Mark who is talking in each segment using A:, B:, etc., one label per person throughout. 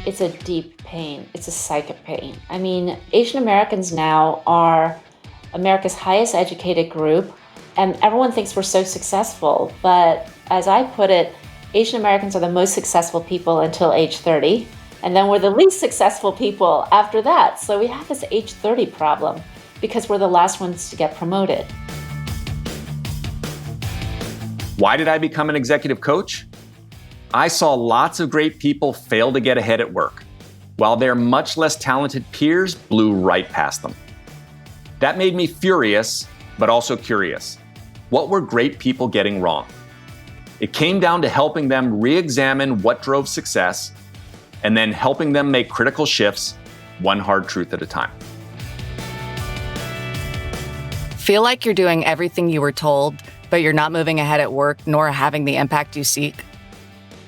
A: It's a deep pain. It's a psychic pain. I mean, Asian Americans now are America's highest educated group, and everyone thinks we're so successful. But as I put it, Asian Americans are the most successful people until age 30, and then we're the least successful people after that. So we have this age 30 problem because we're the last ones to get promoted.
B: Why did I become an executive coach? I saw lots of great people fail to get ahead at work, while their much less talented peers blew right past them. That made me furious, but also curious. What were great people getting wrong? It came down to helping them re-examine what drove success, and then helping them make critical shifts, one hard truth at a time.
C: Feel like you're doing everything you were told, but you're not moving ahead at work nor having the impact you seek?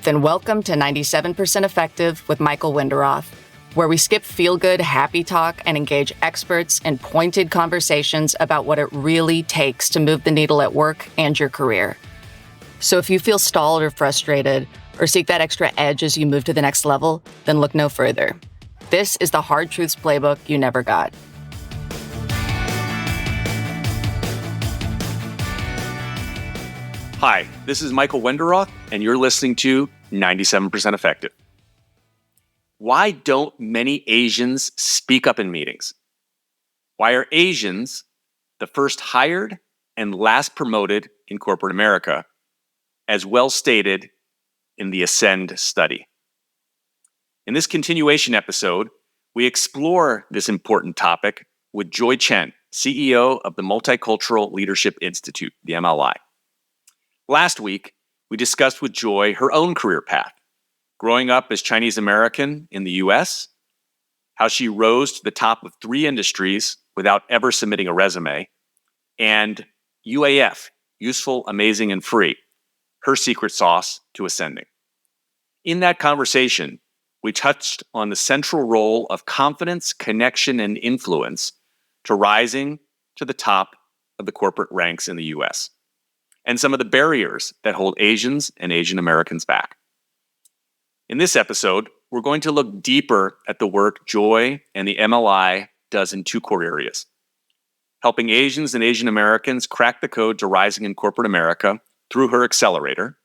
C: Then welcome to 97% Effective with Michael Winderoth, where we skip feel-good, happy talk and engage experts in pointed conversations about what it really takes to move the needle at work and your career. So if you feel stalled or frustrated, or seek that extra edge as you move to the next level, then look no further. This is the Hard Truths Playbook you never got.
D: Hi, this is Michael Winderoth, and you're listening to 97% Effective. Why don't many Asians speak up in meetings? Why are Asians the first hired and last promoted in corporate America, as well stated in the Ascend study? In this continuation episode, we explore this important topic with Joy Chen, CEO of the Multicultural Leadership Institute, the MLI. Last week, we discussed with Joy her own career path, growing up as Chinese American in the US, how she rose to the top of 3 industries without ever submitting a resume, and UAF, useful, amazing, and free, her secret sauce to ascending. In that conversation, we touched on the central role of confidence, connection, and influence to rising to the top of the corporate ranks in the US, and some of the barriers that hold Asians and Asian Americans back. In this episode, we're going to look deeper at the work Joy and the MLI does in 2 core areas: helping Asians and Asian Americans crack the code to rising in corporate America through her accelerator,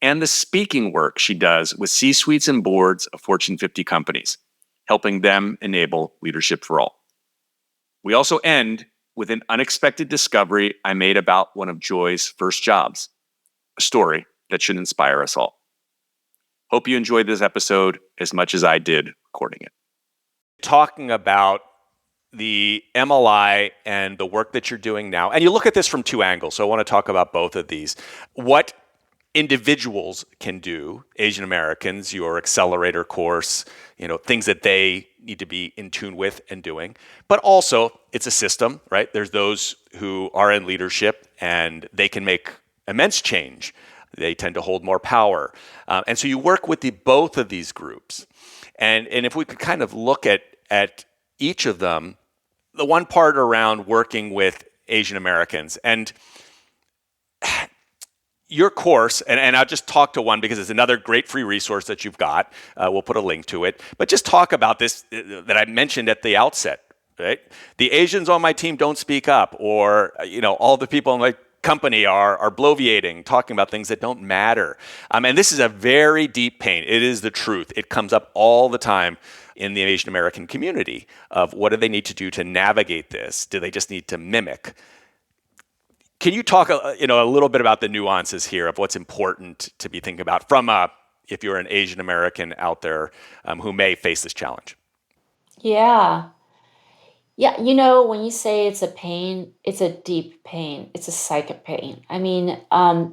D: and the speaking work she does with C-suites and boards of Fortune 50 companies, helping them enable leadership for all. We also end with an unexpected discovery I made about one of Joy's first jobs, a story that should inspire us all. Hope you enjoyed this episode as much as I did recording it. Talking about the MLI and the work that you're doing now, and you look at this from 2 angles, so I want to talk about both of these. What individuals can do, Asian Americans, your accelerator course, things that they need to be in tune with and doing. But also, it's a system, right? There's those who are in leadership and they can make immense change. They tend to hold more power. And so you work with both of these groups. And if we could kind of look at each of them, the one part around working with Asian Americans, and your course, and I'll just talk to one because it's another great free resource that you've got. We'll put a link to it. But just talk about this that I mentioned at the outset, right? The Asians on my team don't speak up, or all the people in my company are bloviating, talking about things that don't matter. And this is a very deep pain. It is the truth. It comes up all the time in the Asian American community of what do they need to do to navigate this? Do they just need to mimic? Can you talk a little bit about the nuances here of what's important to be thinking about from if you're an Asian American out there who may face this challenge?
A: Yeah. When you say it's a pain, it's a deep pain. It's a psychic pain. I mean,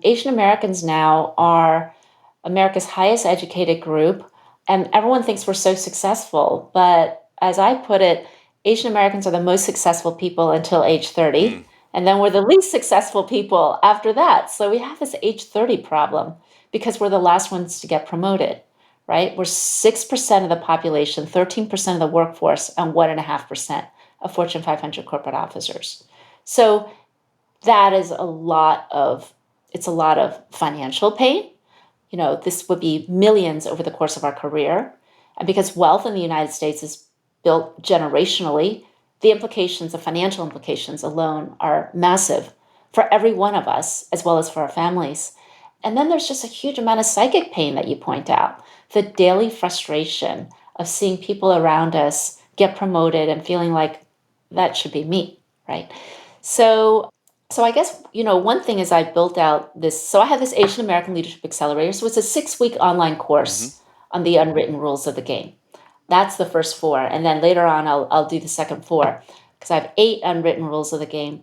A: Asian Americans now are America's highest educated group, and everyone thinks we're so successful. But as I put it, Asian Americans are the most successful people until age 30. And then we're the least successful people after that. So we have this age 30 problem because we're the last ones to get promoted, right? We're 6% of the population, 13% of the workforce, and 1.5% of Fortune 500 corporate officers. So that is a lot of financial pain. This would be millions over the course of our career. And because wealth in the United States is built generationally, the implications, the financial implications alone are massive for every one of us, as well as for our families. And then there's just a huge amount of psychic pain that you point out, the daily frustration of seeing people around us get promoted and feeling like that should be me, right? So so I guess, one thing is I built out this. So I have this Asian American Leadership Accelerator. So it's a 6-week online
D: Mm-hmm.
A: course on the unwritten rules of the game. That's the first four. And then later on, I'll do the second four because I have 8 unwritten rules of the game.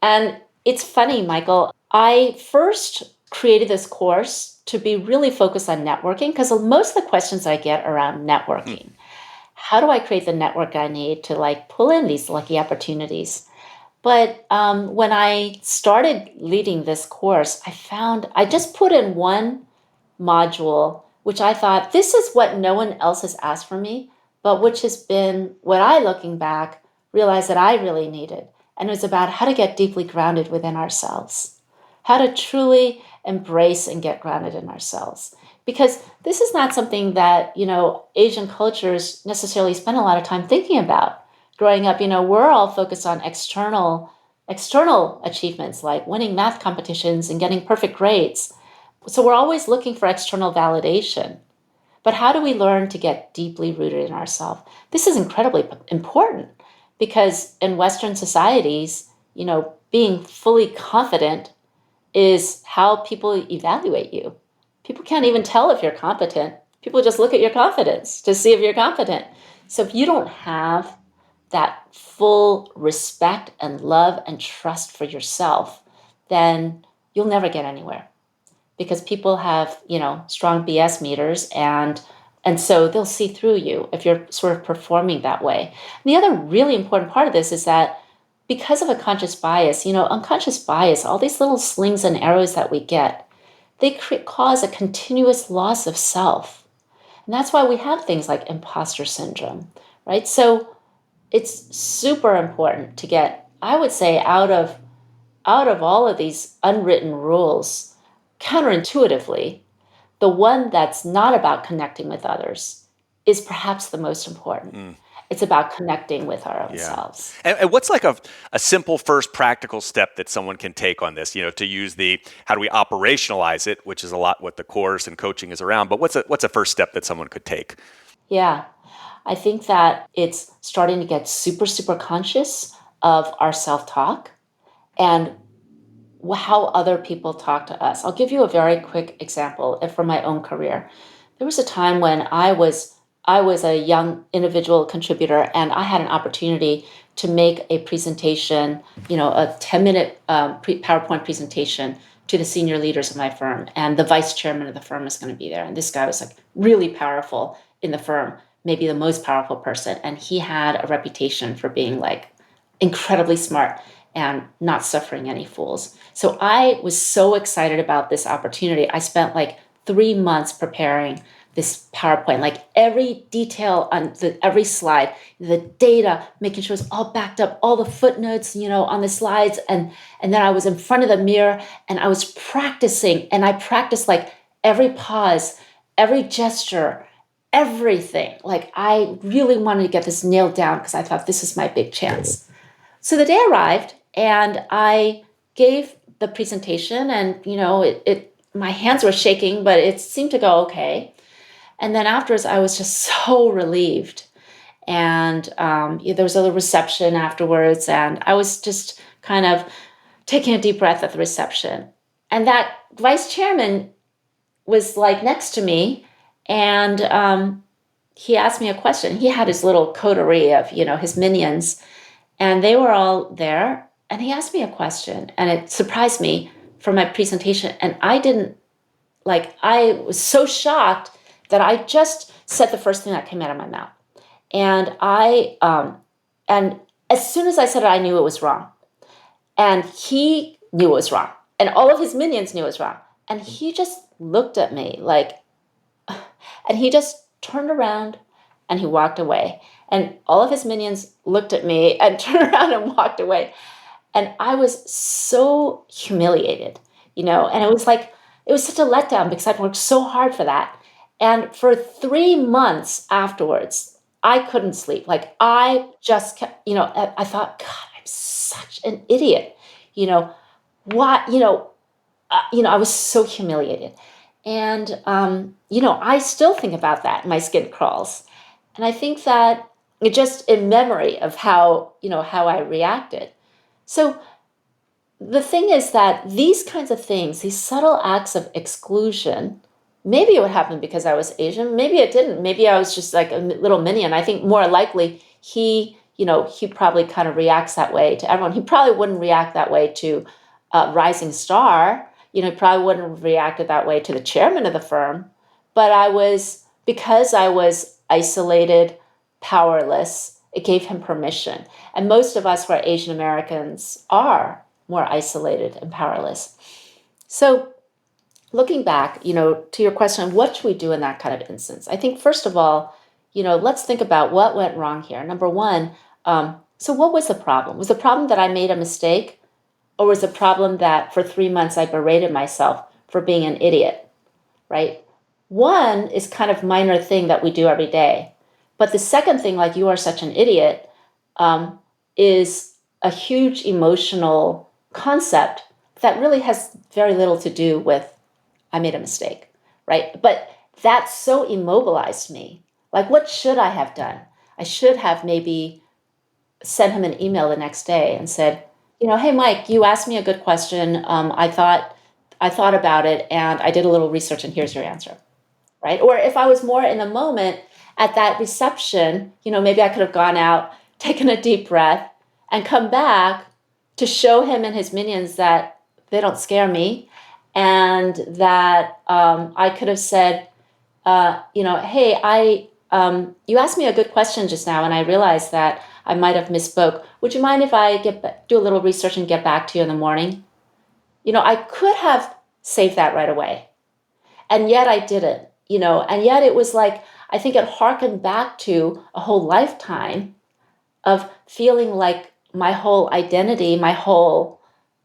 A: And it's funny, Michael. I first created this course to be really focused on networking because most of the questions I get are around networking. How do I create the network I need to pull in these lucky opportunities? But when I started leading this course, I found I just put in one module, which I thought this is what no one else has asked for me, but which has been what I, looking back, realized that I really needed. And it was about how to get deeply grounded within ourselves, how to truly embrace and get grounded in ourselves. Because this is not something that, Asian cultures necessarily spend a lot of time thinking about. Growing up, we're all focused on external achievements like winning math competitions and getting perfect grades. So we're always looking for external validation. But how do we learn to get deeply rooted in ourselves? This is incredibly important because in Western societies, being fully confident is how people evaluate you. People can't even tell if you're competent. People just look at your confidence to see if you're competent. So if you don't have that full respect and love and trust for yourself, then you'll never get anywhere because people have, strong BS meters and so they'll see through you if you're sort of performing that way. And the other really important part of this is that because of a conscious bias, unconscious bias, all these little slings and arrows that we get, they cause a continuous loss of self. And that's why we have things like imposter syndrome, right? So it's super important to get, I would say, out of all of these unwritten rules, counterintuitively, the one that's not about connecting with others is perhaps the most important. It's about connecting with our own
D: Yeah.
A: selves.
D: And what's like a simple first practical step that someone can take on this, to use how do we operationalize it, which is a lot what the course and coaching is around, but what's a first step that someone could take?
A: Yeah. I think that it's starting to get super, super conscious of our self-talk and how other people talk to us. I'll give you a very quick example from my own career. There was a time when I was a young individual contributor and I had an opportunity to make a presentation, a 10-minute PowerPoint presentation to the senior leaders of my firm. And the vice chairman of the firm was going to be there. And this guy was really powerful in the firm, maybe the most powerful person. And he had a reputation for being incredibly smart and not suffering any fools. So I was so excited about this opportunity. I spent 3 months preparing this PowerPoint, every detail on every slide, the data, making sure it's all backed up, all the footnotes, on the slides. And then I was in front of the mirror and I was practicing, and I practiced every pause, every gesture, everything. I really wanted to get this nailed down because I thought this is my big chance. So the day arrived and I gave the presentation and, my hands were shaking, but it seemed to go okay. And then afterwards, I was just so relieved. And there was a reception afterwards, and I was just kind of taking a deep breath at the reception. And that vice chairman was next to me, and he asked me a question. He had his little coterie of, his minions, and they were all there. And he asked me a question, and it surprised me for my presentation. And I was so shocked that I just said the first thing that came out of my mouth. And and as soon as I said it, I knew it was wrong. And he knew it was wrong. And all of his minions knew it was wrong. And he just looked at me and he just turned around and he walked away. And all of his minions looked at me and turned around and walked away. And I was so humiliated, and it was such a letdown because I'd worked so hard for that. And for 3 months afterwards, I couldn't sleep. Like I just kept, I thought, God, I'm such an idiot. You know, what, I was so humiliated. And, I still think about that. My skin crawls. And I think that it just in memory of how I reacted. So the thing is that these kinds of things, these subtle acts of exclusion, maybe it would happen because I was Asian. Maybe it didn't. Maybe I was just like a little minion. I think more likely he probably kind of reacts that way to everyone. He probably wouldn't react that way to a rising star. He probably wouldn't have reacted that way to the chairman of the firm. But because I was isolated, powerless, it gave him permission. And most of us who are Asian Americans are more isolated and powerless. So looking back, to your question, what should we do in that kind of instance? I think first of all, let's think about what went wrong here. Number one, so what was the problem? Was the problem that I made a mistake? Or was the problem that for 3 months I berated myself for being an idiot, right? One is kind of minor thing that we do every day. But the second thing, like you are such an idiot, is a huge emotional concept that really has very little to do with I made a mistake, right? But that so immobilized me. Like, what should I have done? I should have maybe sent him an email the next day and said, hey, Mike, you asked me a good question. I thought about it and I did a little research and here's your answer, right? Or if I was more in the moment at that reception, maybe I could have gone out, taken a deep breath, and come back to show him and his minions that they don't scare me, and that I could have said, hey, you asked me a good question just now, and I realized that I might have misspoke. Would you mind if I do a little research and get back to you in the morning? I could have saved that right away. And yet I didn't, and yet it was like, I think it harkened back to a whole lifetime of feeling like my whole identity, my whole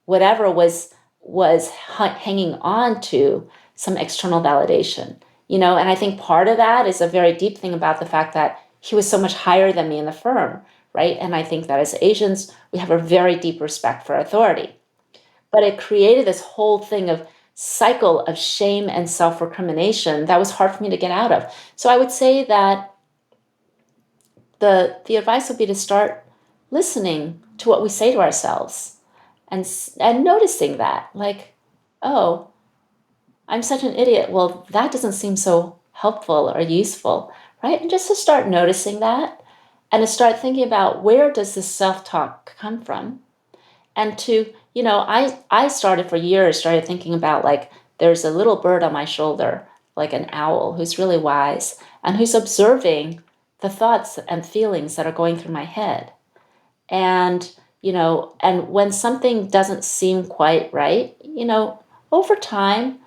A: whatever was hanging on to some external validation, and I think part of that is a very deep thing about the fact that he was so much higher than me in the firm, right? And I think that as Asians, we have a very deep respect for authority. But it created this whole thing of cycle of shame and self-recrimination that was hard for me to get out of. So I would say that the advice would be to start listening to what we say to ourselves and noticing that, like, oh, I'm such an idiot. Well, that doesn't seem so helpful or useful, right? And just to start noticing that and to start thinking about where does this self-talk come from? And to, I started for years, started thinking about like, there's a little bird on my shoulder, like an owl, who's really wise and who's observing the thoughts and feelings that are going through my head. And, and when something doesn't seem quite right, over time,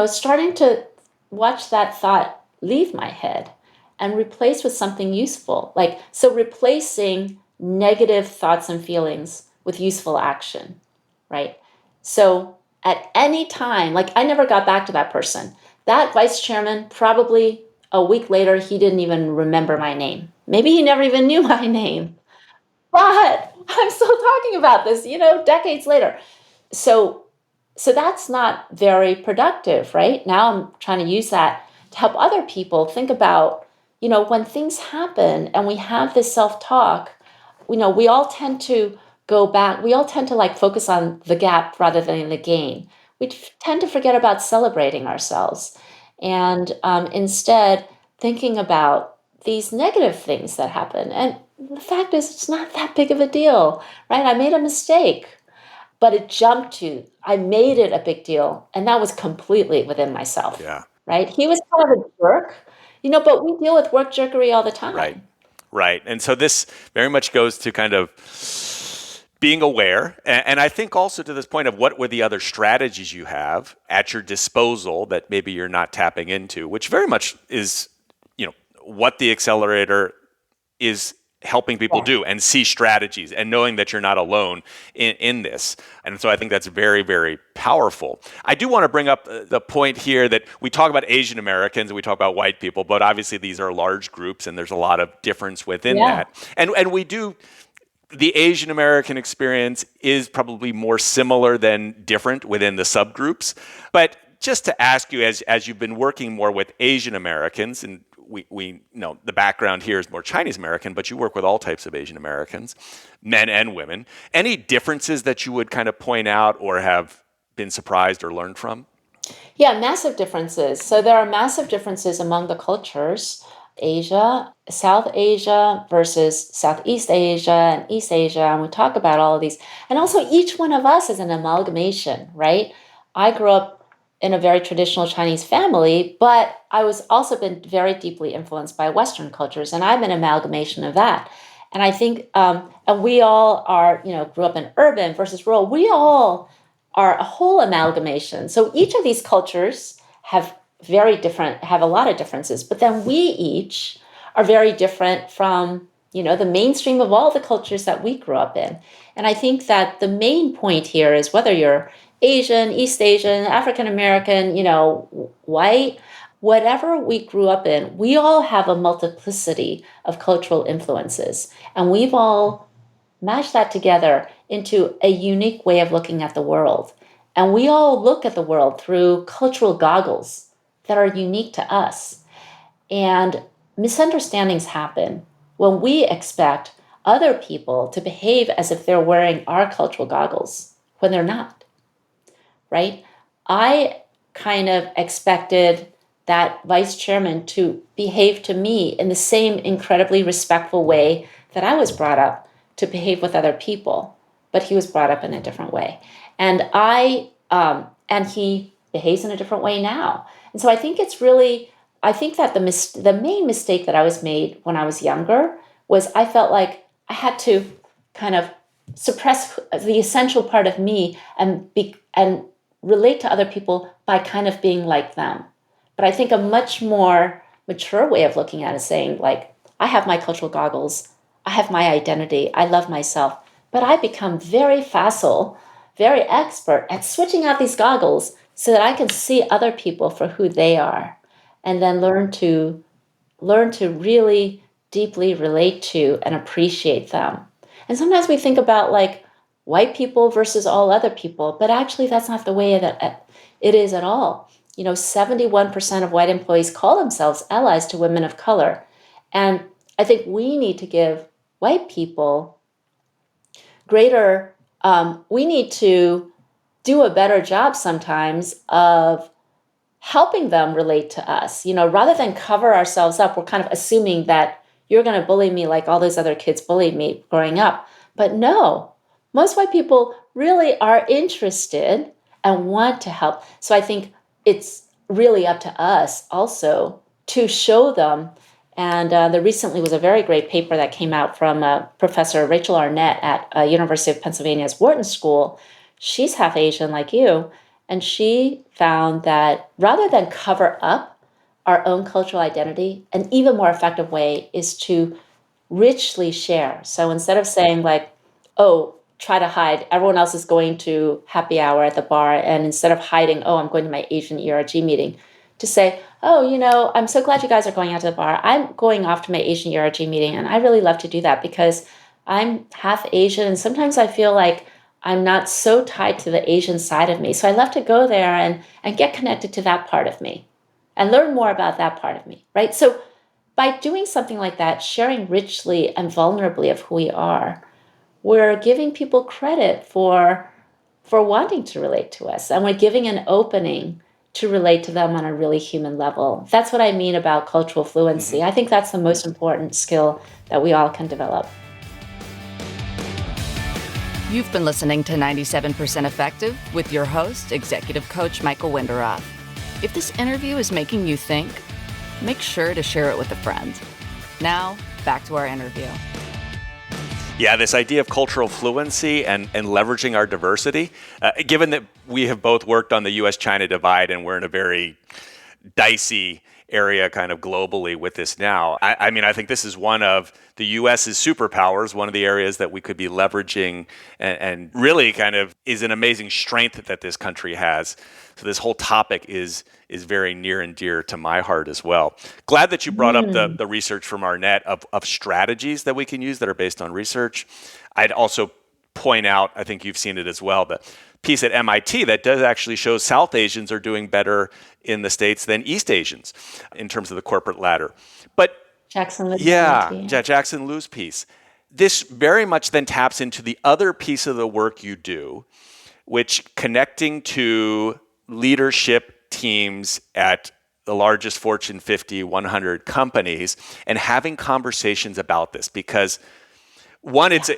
A: starting to watch that thought leave my head and replace with something useful. Like, so replacing negative thoughts and feelings with useful action, right? So at any time, like I never got back to that person. That vice chairman, probably a week later, he didn't even remember my name. Maybe he never even knew my name, but I'm still talking about this, decades later. So that's not very productive, right? Now I'm trying to use that to help other people think about, when things happen and we have this self-talk, we all tend to go back. We all tend to like focus on the gap rather than the gain. We tend to forget about celebrating ourselves and instead thinking about these negative things that happen. And the fact is, it's not that big of a deal, right? I made a mistake, but I made it a big deal. And that was completely within myself.
D: Yeah.
A: Right? He was kind of a jerk, but we deal with work jerkery all the time.
D: Right. Right. And so this very much goes to kind of being aware. And I think also to this point of what were the other strategies you have at your disposal that maybe you're not tapping into, which very much is, what the accelerator is helping people
A: Yeah.
D: do and see strategies and knowing that you're not alone in this. And so I think that's very, very powerful. I do want to bring up the point here that we talk about Asian Americans and we talk about white people, but obviously these are large groups and there's a lot of difference within
A: Yeah.
D: that. And we do, the Asian American experience is probably more similar than different within the subgroups. But just to ask you, as you've been working more with Asian Americans, and we know the background here is more Chinese American, but you work with all types of Asian Americans, men and women. Any differences that you would kind of point out or have been surprised or learned from?
A: Yeah, massive differences. So there are massive differences among the cultures. Asia, South Asia versus Southeast Asia and East Asia. And we talk about all of these. And also, each one of us is an amalgamation, right? I grew up in a very traditional Chinese family, but I was also been very deeply influenced by Western cultures, and I'm an amalgamation of that. And I think, and we all are, grew up in urban versus rural. We all are a whole amalgamation. So each of these cultures have a lot of differences, but then we each are very different from, the mainstream of all the cultures that we grew up in. And I think that the main point here is whether you're Asian, East Asian, African American, white, whatever we grew up in, we all have a multiplicity of cultural influences. And we've all mashed that together into a unique way of looking at the world. And we all look at the world through cultural goggles that are unique to us. And misunderstandings happen when we expect other people to behave as if they're wearing our cultural goggles when they're not, right? I kind of expected that vice chairman to behave to me in the same incredibly respectful way that I was brought up to behave with other people, but he was brought up in a different way. And and he behaves in a different way now. And so I think I think that the main mistake that I was made when I was younger was I felt like I had to kind of suppress the essential part of me and relate to other people by kind of being like them. But I think a much more mature way of looking at it is saying, like, I have my cultural goggles, I have my identity, I love myself, but I become very facile, very expert at switching out these goggles so that I can see other people for who they are, and then learn to really deeply relate to and appreciate them. And sometimes we think about like white people versus all other people, but actually that's not the way that it is at all. 71% of white employees call themselves allies to women of color. And I think we need to give white people we need to do a better job sometimes of helping them relate to us. Rather than cover ourselves up, we're kind of assuming that you're going to bully me like all those other kids bullied me growing up. But no, most white people really are interested and want to help. So I think it's really up to us also to show them. And there recently was a very great paper that came out from Professor Rachel Arnett at University of Pennsylvania's Wharton School. She's half Asian like you. And she found that rather than cover up our own cultural identity, an even more effective way is to richly share. So instead of saying like, oh, try to hide, everyone else is going to happy hour at the bar. And instead of hiding, oh, I'm going to my Asian ERG meeting, to say, oh, I'm so glad you guys are going out to the bar. I'm going off to my Asian ERG meeting. And I really love to do that because I'm half Asian. And sometimes I feel like I'm not so tied to the Asian side of me. So I love to go there and get connected to that part of me and learn more about that part of me, right? So by doing something like that, sharing richly and vulnerably of who we are, we're giving people credit for wanting to relate to us. And we're giving an opening to relate to them on a really human level. That's what I mean about cultural fluency.
D: Mm-hmm.
A: I think that's the most important skill that we all can develop.
C: You've been listening to 97% Effective with your host, Executive Coach Michael Winderoth. If this interview is making you think, make sure to share it with a friend. Now, back to our interview.
D: Yeah, this idea of cultural fluency and leveraging our diversity, given that we have both worked on the U.S.-China divide and we're in a very dicey area kind of globally with this now. I mean, I think this is one of the US's superpowers, one of the areas that we could be leveraging and really kind of is an amazing strength that this country has. So this whole topic is very near and dear to my heart as well. Glad that you brought up the research from Arnett of strategies that we can use that are based on research. I'd also point out, I think you've seen it as well, the piece at MIT that does actually show South Asians are doing better in the States than East Asians in terms of the corporate ladder. But
A: Jackson Lou's
D: yeah,
A: MIT.
D: Jackson Lou's piece. This very much then taps into the other piece of the work you do, which connecting to leadership teams at the largest Fortune 50, 100 companies and having conversations about this because one, it's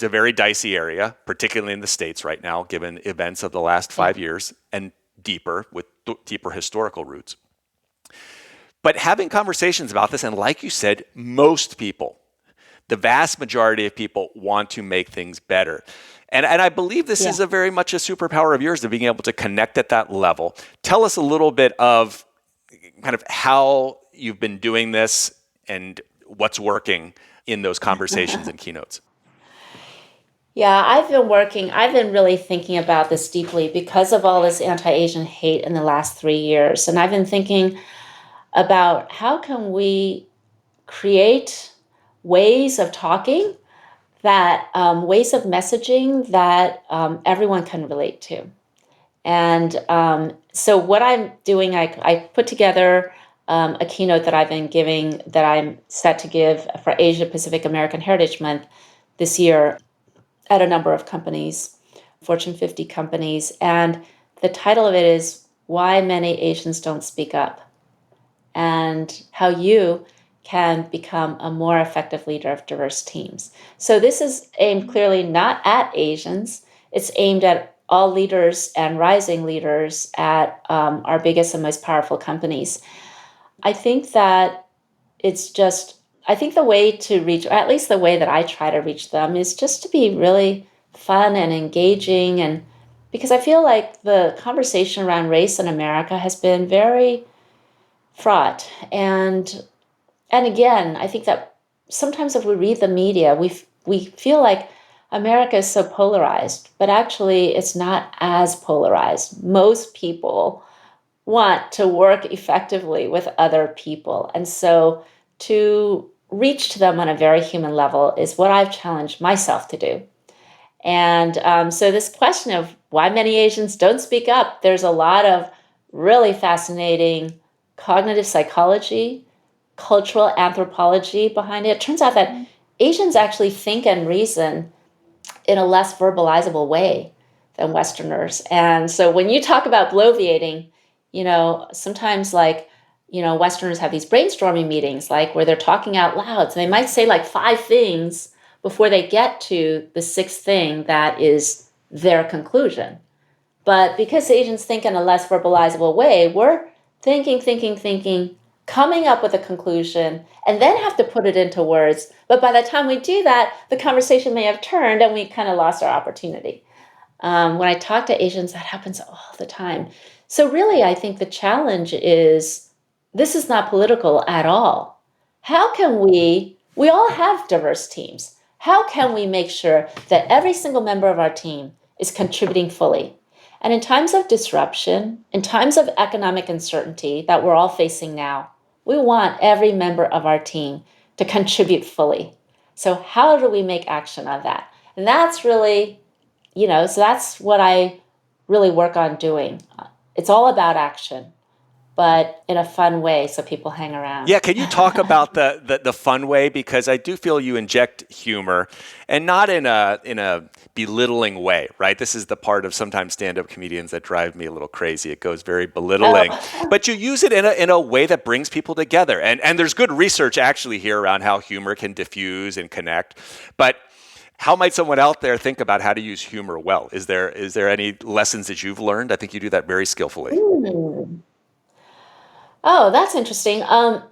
D: a very dicey area, particularly in the States right now, given events of the last 5 years and deeper with deeper historical roots. But having conversations about this, and like you said, most people, the vast majority of people want to make things better. And I believe this is a very much a superpower of yours, of being able to connect at that level. Tell us a little bit of kind of how you've been doing this and what's working in those conversations and keynotes.
A: Yeah, I've been really thinking about this deeply because of all this anti-Asian hate in the last 3 years. And I've been thinking about how can we create ways of talking ways of messaging that everyone can relate to. And so what I'm doing, I put together a keynote that I've been giving, that I'm set to give for Asia Pacific American Heritage Month this year at a number of companies, Fortune 50 companies. And the title of it is Why Many Asians Don't Speak Up, and how you can become a more effective leader of diverse teams. So this is aimed clearly not at Asians. It's aimed at all leaders and rising leaders at our biggest and most powerful companies. I think that I think the way to reach, or at least the way that I try to reach them, is just to be really fun and engaging. And because I feel like the conversation around race in America has been very fraught. And again, I think that sometimes if we read the media, we feel like America is so polarized, but actually it's not as polarized. Most people want to work effectively with other people. And so to reach to them on a very human level is what I've challenged myself to do. And so this question of why many Asians don't speak up, there's a lot of really fascinating cognitive psychology, cultural anthropology behind it. It turns out that Asians actually think and reason in a less verbalizable way than Westerners. And so when you talk about bloviating, sometimes Westerners have these brainstorming meetings, like where they're talking out loud. So they might say like 5 things before they get to the 6th thing that is their conclusion. But because Asians think in a less verbalizable way, we're thinking, coming up with a conclusion, and then have to put it into words. But by the time we do that, the conversation may have turned and we kind of lost our opportunity. When I talk to Asians, that happens all the time. So really, I think the challenge is, this is not political at all. How can we all have diverse teams. How can we make sure that every single member of our team is contributing fully? And in times of disruption, in times of economic uncertainty that we're all facing now, we want every member of our team to contribute fully. So how do we make action on that? And that's really, so that's what I really work on doing. It's all about action, but in a fun way so people hang around.
D: Yeah, can you talk about the fun way? Because I do feel you inject humor, and not in a belittling way, right? This is the part of sometimes stand-up comedians that drive me a little crazy. It goes very belittling, but you use it in a way that brings people together. And there's good research actually here around how humor can diffuse and connect. But how might someone out there think about how to use humor well? Is there any lessons that you've learned? I think you do that very skillfully.
A: Ooh. Oh, that's interesting. I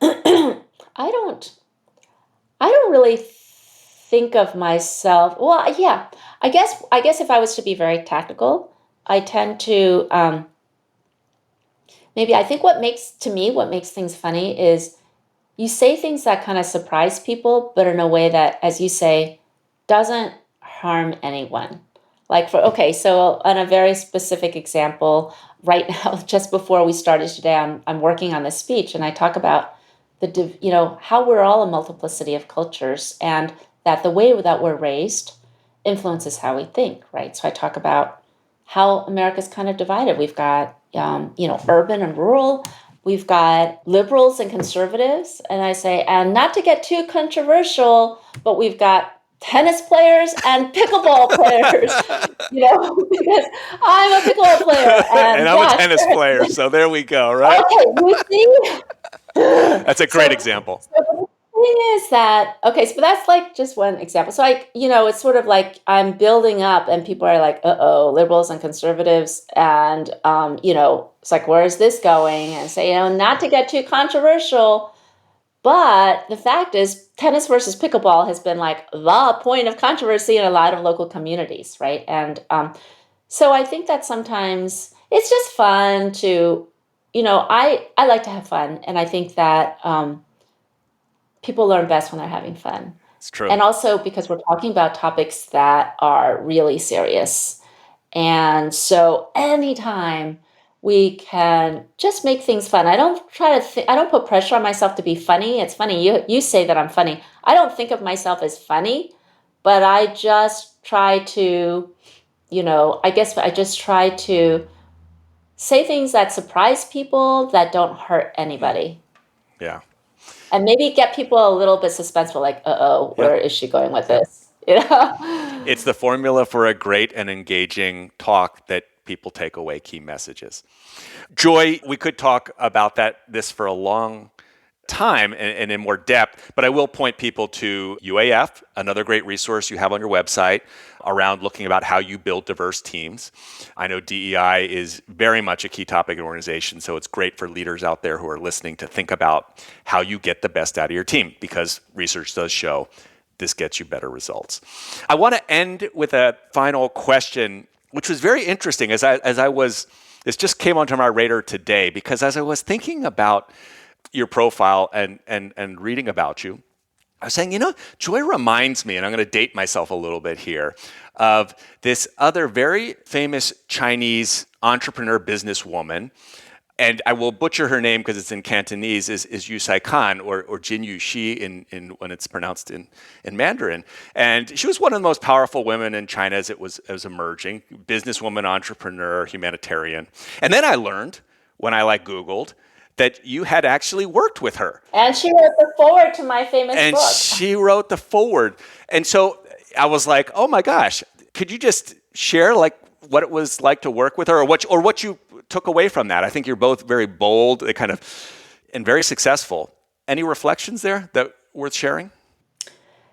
A: don't really think of myself. Well, yeah, I guess if I was to be very tactical, I tend to maybe I think what makes things funny is you say things that kind of surprise people, but in a way that, as you say, doesn't harm anyone. Like okay, so on a very specific example, right now, just before we started today, I'm working on this speech, and I talk about how we're all a multiplicity of cultures, and that the way that we're raised influences how we think, right? So I talk about how America's kind of divided. We've got urban and rural. We've got liberals and conservatives, and I say, and not to get too controversial, but we've got tennis players and pickleball players, because I'm a pickleball player,
D: And
A: and
D: I'm a
A: gosh,
D: tennis player, so there we go, right?
A: okay, you see.
D: That's a great
A: So,
D: example.
A: so the thing is that, okay, so that's like just one example. So it's sort of like I'm building up, and people are like, uh-oh, liberals and conservatives, and it's like, where is this going? And say, not to get too controversial, but the fact is, tennis versus pickleball has been like the point of controversy in a lot of local communities, right? And so I think that sometimes it's just fun to, I like to have fun, and I think that people learn best when they're having fun.
D: It's true.
A: And also because we're talking about topics that are really serious. And so anytime we can just make things fun. I don't I don't put pressure on myself to be funny. It's funny. You say that I'm funny. I don't think of myself as funny, but I just try to, I guess I just try to say things that surprise people that don't hurt anybody.
D: Yeah.
A: And maybe get people a little bit suspenseful, like, uh-oh,
D: Yeah.
A: where is she going with this?
D: It's the formula for a great and engaging talk that people take away key messages. Joy, we could talk about this for a long time and in more depth, but I will point people to UAF, another great resource you have on your website around looking about how you build diverse teams. I know DEI is very much a key topic in organization, so it's great for leaders out there who are listening to think about how you get the best out of your team, because research does show this gets you better results. I want to end with a final question, which was very interesting this just came onto my radar today, because as I was thinking about your profile and reading about you, I was saying, Joy reminds me, and I'm going to date myself a little bit here, of this other very famous Chinese entrepreneur businesswoman. And I will butcher her name because it's in Cantonese, is Yu Sai Kan, or Jin Yu Shi in when it's pronounced in Mandarin. And she was one of the most powerful women in China as it was emerging, businesswoman, entrepreneur, humanitarian. And then I learned, when I Googled, that you had actually worked with her.
A: And she wrote the foreword to my famous
D: and
A: book.
D: And she wrote the foreword. And so I was like, oh my gosh, could you just share what it was like to work with her, or what you took away from that? I think you're both very bold, and very successful. Any reflections there that worth sharing?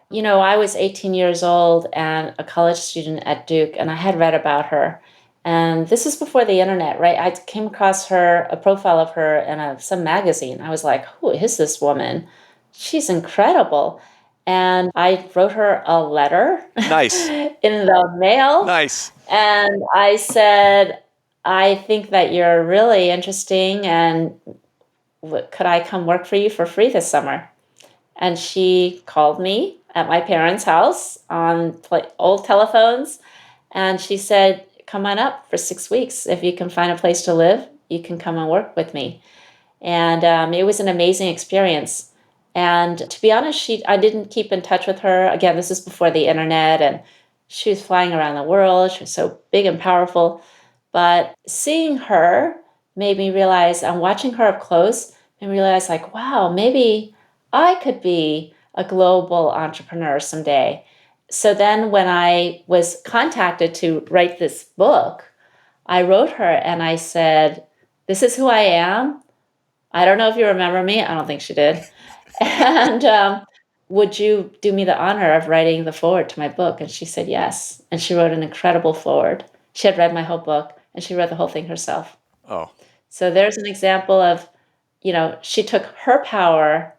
A: I was 18 years old and a college student at Duke, and I had read about her. And this is before the internet, right? I came across a profile of her in some magazine. I was like, who is this woman? She's incredible. And I wrote her a letter.
D: Nice.
A: In the mail.
D: Nice.
A: And I said, I think that you're really interesting, and could I come work for you for free this summer? And she called me at my parents' house on old telephones, and she said, come on up for 6 weeks. If you can find a place to live, you can come and work with me. And it was an amazing experience. And to be honest, I didn't keep in touch with her. Again, this is before the internet, and she was flying around the world. She was so big and powerful. But seeing her made me realize, and watching her up close, made me realize, wow, maybe I could be a global entrepreneur someday. So then when I was contacted to write this book, I wrote her and I said, this is who I am. I don't know if you remember me. I don't think she did. And would you do me the honor of writing the foreword to my book? And she said yes. And she wrote an incredible foreword. She had read my whole book, and she read the whole thing herself.
D: Oh.
A: So there's an example of, she took her power,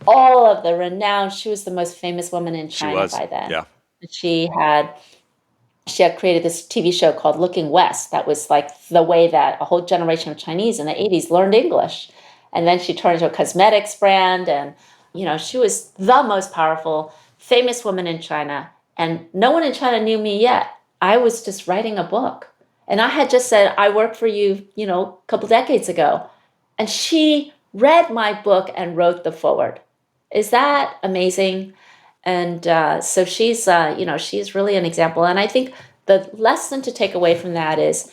A: all of the renown. She was the most famous woman in China by then.
D: Yeah.
A: She had She had created this TV show called Looking West. That was like the way that a whole generation of Chinese in the 80s learned English. And then she turned into a cosmetics brand. And, she was the most powerful, famous woman in China. And no one in China knew me yet. I was just writing a book. And I had just said, I worked for you, a couple decades ago. And she read my book and wrote the foreword. Is that amazing? And so she's really an example. And I think the lesson to take away from that is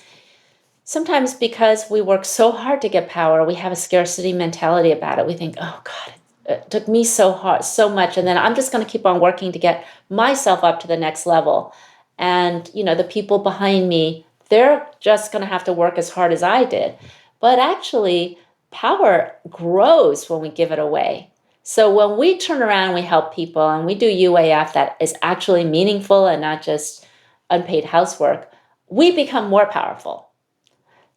A: sometimes because we work so hard to get power, we have a scarcity mentality about it. We think, oh God, it took me so hard, so much. And then I'm just going to keep on working to get myself up to the next level. And, the people behind me, they're just going to have to work as hard as I did. But actually, power grows when we give it away. So when we turn around and we help people and we do UAF that is actually meaningful and not just unpaid housework, we become more powerful.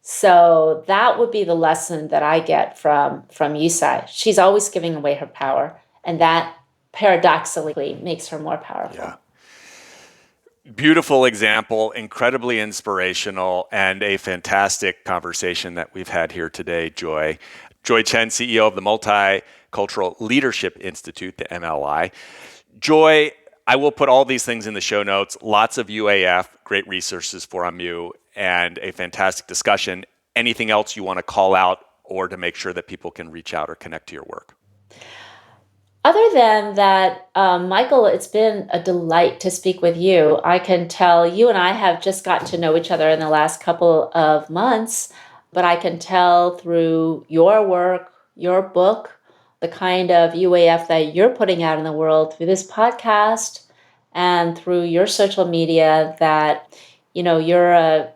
A: So that would be the lesson that I get from Yusai. She's always giving away her power, and that paradoxically makes her more powerful.
D: Yeah. Beautiful example, incredibly inspirational, and a fantastic conversation that we've had here today, Joy. Joy Chen, CEO of the Multicultural Leadership Institute, the MLI. Joy, I will put all these things in the show notes. Lots of UAF, great resources from you, and a fantastic discussion. Anything else you want to call out or to make sure that people can reach out or connect to your work?
A: Other than that, Michael, it's been a delight to speak with you. I can tell you and I have just gotten to know each other in the last couple of months, but I can tell through your work, your book, the kind of UAF that you're putting out in the world through this podcast and through your social media that, you're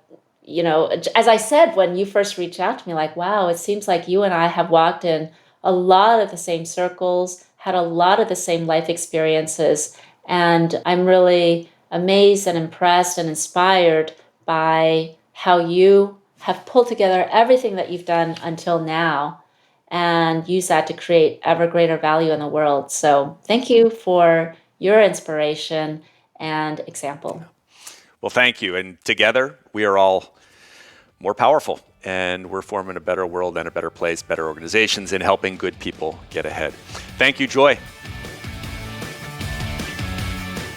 A: as I said, when you first reached out to me, like, wow, it seems like you and I have walked in a lot of the same circles, had a lot of the same life experiences. And I'm really amazed and impressed and inspired by how you have pulled together everything that you've done until now and use that to create ever greater value in the world. So thank you for your inspiration and example.
D: Well, thank you. And together, we are all more powerful, and we're forming a better world and a better place, better organizations, and helping good people get ahead. Thank you, Joy.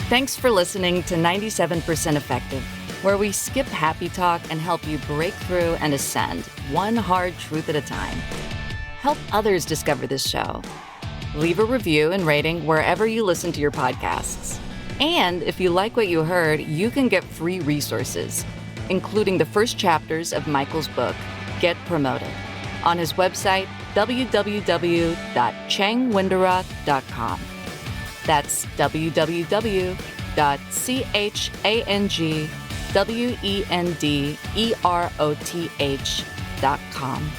C: Thanks for listening to 97% Effective, where we skip happy talk and help you break through and ascend, one hard truth at a time. Help others discover this show. Leave a review and rating wherever you listen to your podcasts. And if you like what you heard, you can get free resources, including the first chapters of Michael's book, Get Promoted, on his website, www.changwenderoth.com. That's www.changwenderoth.com.